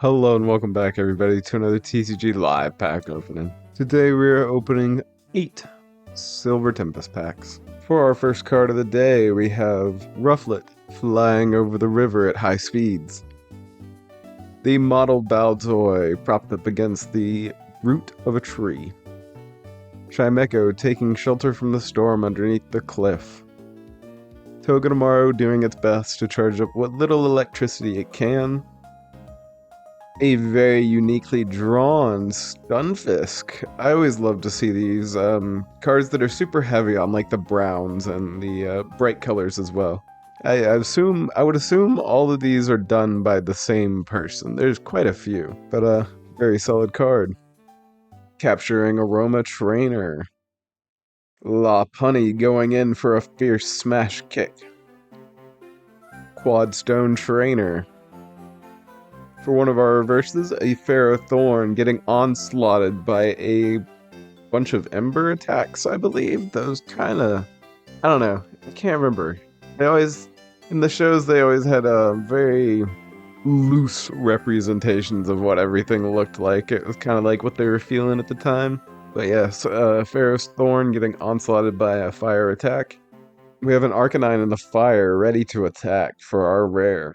Hello and welcome back everybody to another TCG live pack opening. Today we are opening 8 Silver Tempest packs. For our first card of the day we have Rufflet flying over the river at high speeds. The model Baltoy propped up against the root of a tree. Chimecho taking shelter from the storm underneath the cliff. Togedemaru doing its best to charge up what little electricity it can. A very uniquely drawn Stunfisk. I always love to see these cards that are super heavy on like the browns and the bright colors as well. I would assume all of these are done by the same person. There's quite a few, but very solid card. Capturing Aroma Trainer. La Punny going in for a fierce smash kick. Quadstone Trainer. For one of our reverses, a Ferrothorn getting onslaughted by a bunch of Ember attacks, I believe. Those kinda... I don't know. I can't remember. In the shows, they always had very loose representations of what everything looked like. It was kind of like what they were feeling at the time. But yes, Ferrothorn getting onslaughted by a fire attack. We have an Arcanine in the fire ready to attack for our rare.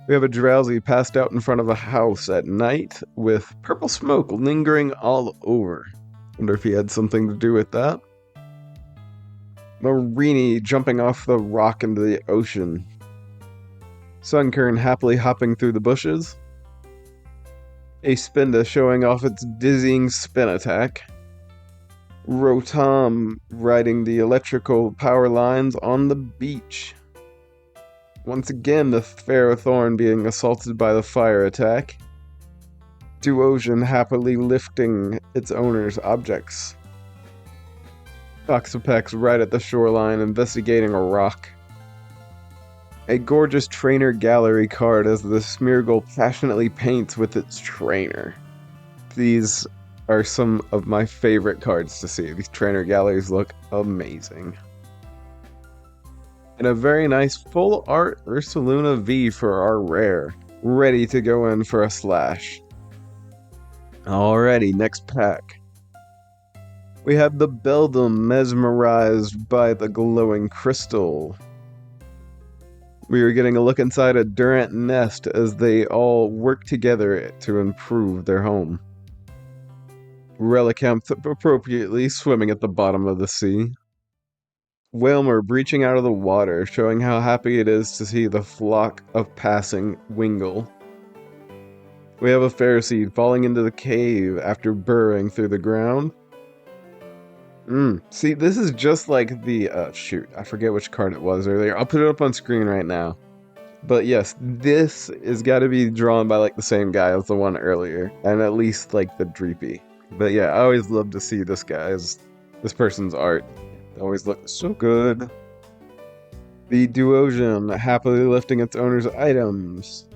We have a Drowsy passed out in front of a house at night with purple smoke lingering all over. Wonder if he had something to do with that. Marini jumping off the rock into the ocean. Sunkern happily hopping through the bushes. A Spinda showing off its dizzying spin attack. Rotom riding the electrical power lines on the beach. Once again, the Ferrothorn being assaulted by the fire attack. Duosion happily lifting its owner's objects. Toxapex right at the shoreline investigating a rock. A gorgeous trainer gallery card as the Smeargle passionately paints with its trainer. These are some of my favorite cards to see. These trainer galleries look amazing. And a very nice full art Ursaluna V for our rare, ready to go in for a slash. Alrighty, next pack. We have the Beldum mesmerized by the glowing crystal. We are getting a look inside a Durant nest as they all work together to improve their home. Relicanth appropriately swimming at the bottom of the sea. Whalmer breaching out of the water, showing how happy it is to see the flock of passing Wingull. We have a Ferroseed falling into the cave after burrowing through the ground. See, this is just like the, shoot, I forget which card it was earlier. I'll put it up on screen right now. But yes, this is gotta be drawn by like the same guy as the one earlier, and at least like the Dreepy. But yeah, I always love to see this person's art. It always looks so good. The Duosion happily lifting its owner's items.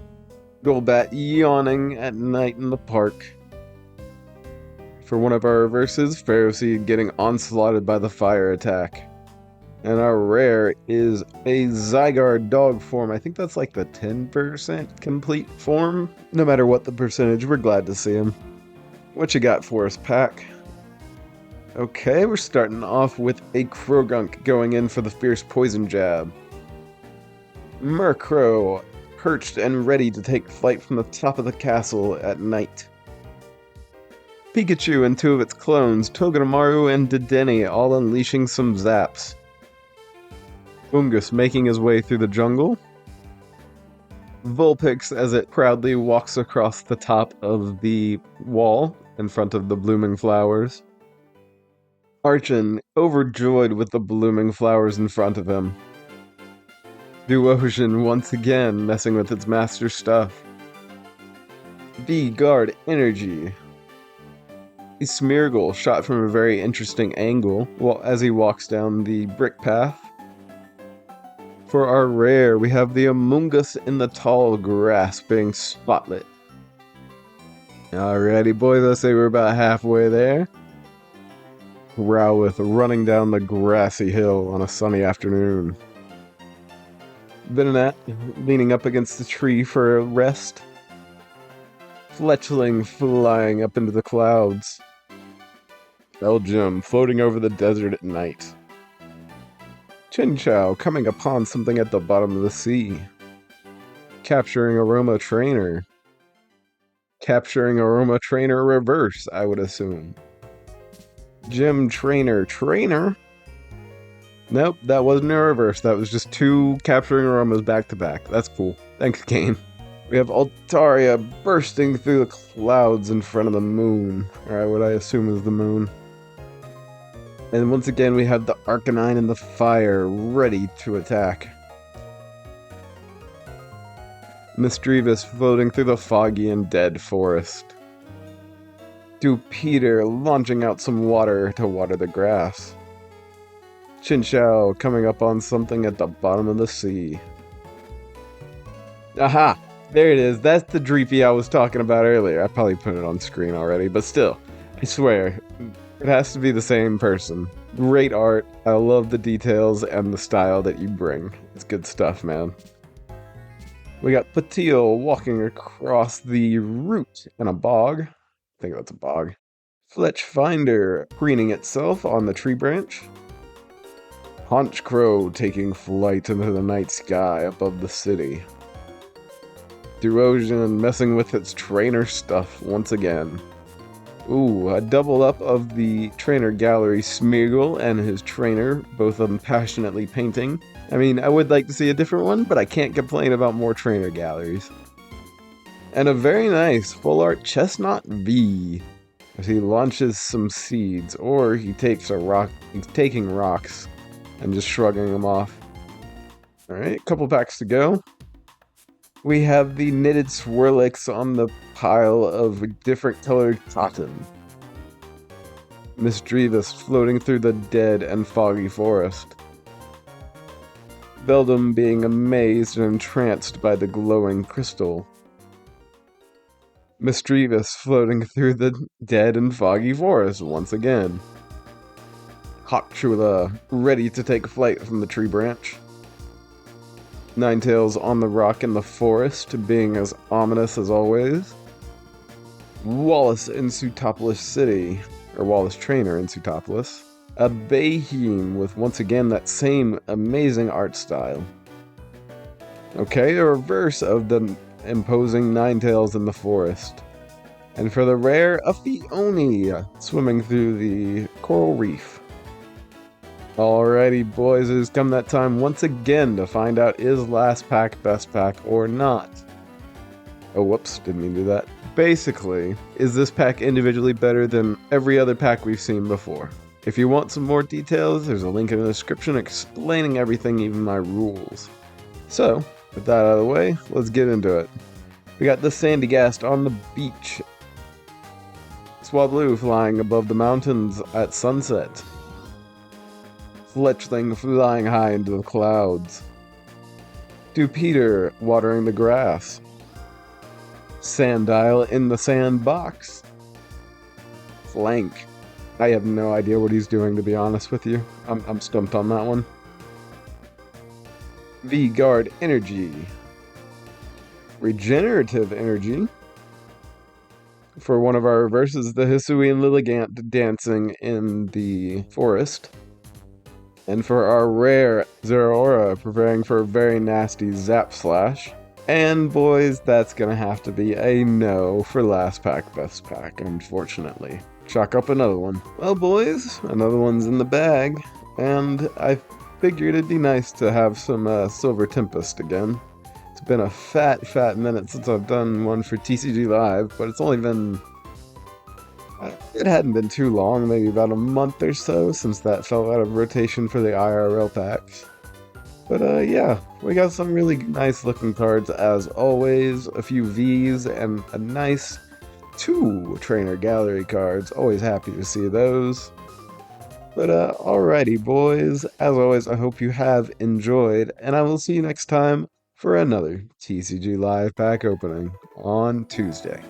Golbat yawning at night in the park. For one of our reverses, Ferroseed getting onslaughted by the fire attack. And our rare is a Zygarde dog form. I think that's like the 10% complete form. No matter what the percentage, we're glad to see him. What you got for us, pack? Okay, we're starting off with a Krogunk going in for the fierce poison jab. Murkrow perched and ready to take flight from the top of the castle at night. Pikachu and two of its clones, Togedemaru and Dedenne, all unleashing some zaps. Bungus making his way through the jungle. Vulpix as it proudly walks across the top of the wall in front of the blooming flowers. Archon, overjoyed with the blooming flowers in front of him. Duosion once again messing with its master stuff. V-Guard Energy. A Smeargle shot from a very interesting angle as he walks down the brick path. For our rare, we have the Amoonguss in the tall grass being spotlit. Alrighty boys, I'd say we're about halfway there. Growlithe running down the grassy hill on a sunny afternoon. Venonat leaning up against the tree for a rest. Fletchling flying up into the clouds. Belgium floating over the desert at night. Chinchou coming upon something at the bottom of the sea. Capturing Aroma Trainer. Capturing Aroma Trainer reverse, I would assume. Gym Trainer? Nope, that wasn't a reverse. That was just two capturing Aromas back to back. That's cool. Thanks, game. We have Altaria bursting through the clouds in front of the moon. Alright, what I assume is the moon. And once again, we have the Arcanine in the fire, ready to attack. Misdreavus floating through the foggy and dead forest. Dupeter launching out some water to water the grass. Chinchou coming up on something at the bottom of the sea. Aha! There it is. That's the Dreepy I was talking about earlier. I probably put it on screen already, but still, I swear, it has to be the same person. Great art. I love the details and the style that you bring. It's good stuff, man. We got Patil walking across the root in a bog. I think that's a bog. Fletch Finder preening itself on the tree branch. Haunch Crow taking flight into the night sky above the city. Derosian messing with its trainer stuff once again. Ooh, a double up of the trainer gallery. Smeargle and his trainer, both of them passionately painting. I mean, I would like to see a different one, but I can't complain about more trainer galleries. And a very nice full art Chestnut V, as he launches some seeds, or he takes a rock. He's taking rocks and just shrugging them off. Alright, couple packs to go. We have the knitted Swirlix on the pile of different colored cotton. Misdreavus floating through the dead and foggy forest. Beldum being amazed and entranced by the glowing crystal. Misdreavus floating through the dead and foggy forest once again. Hawkchula ready to take flight from the tree branch. Ninetales on the rock in the forest, being as ominous as always. Wallace in Sootopolis City, or Wallace Trainer in Sootopolis. A Bayheem with once again that same amazing art style. Okay, a reverse of the imposing Ninetales in the forest. And for the rare, a Fione swimming through the coral reef. Alrighty, boys, it has come that time once again to find out is last pack best pack or not. Oh, whoops, didn't mean to do that. Basically, is this pack individually better than every other pack we've seen before? If you want some more details, there's a link in the description explaining everything, even my rules. So, with that out of the way, let's get into it. We got the Sandygast on the beach. Swablu flying above the mountains at sunset. Fletchling flying high into the clouds. Dupeter watering the grass. Sandile in the sandbox. Flank. I have no idea what he's doing, to be honest with you. I'm stumped on that one. V-Guard Energy. Regenerative Energy. For one of our reverses, the Hisuian Lilligant dancing in the forest. And for our rare Zeraora, preparing for a very nasty Zap Slash. And boys, that's gonna have to be a no for last pack best pack, unfortunately. Chalk up another one. Well boys, another one's in the bag, and I figured it'd be nice to have some Silver Tempest again. It's been a fat minute since I've done one for TCG Live, but it's only been... It hadn't been too long, maybe about a month or so, since that fell out of rotation for the IRL packs. But yeah, we got some really nice looking cards as always, a few Vs, and a nice 2 Trainer Gallery cards. Always happy to see those. But alrighty boys, as always I hope you have enjoyed, and I will see you next time for another TCG Live pack opening on Tuesday.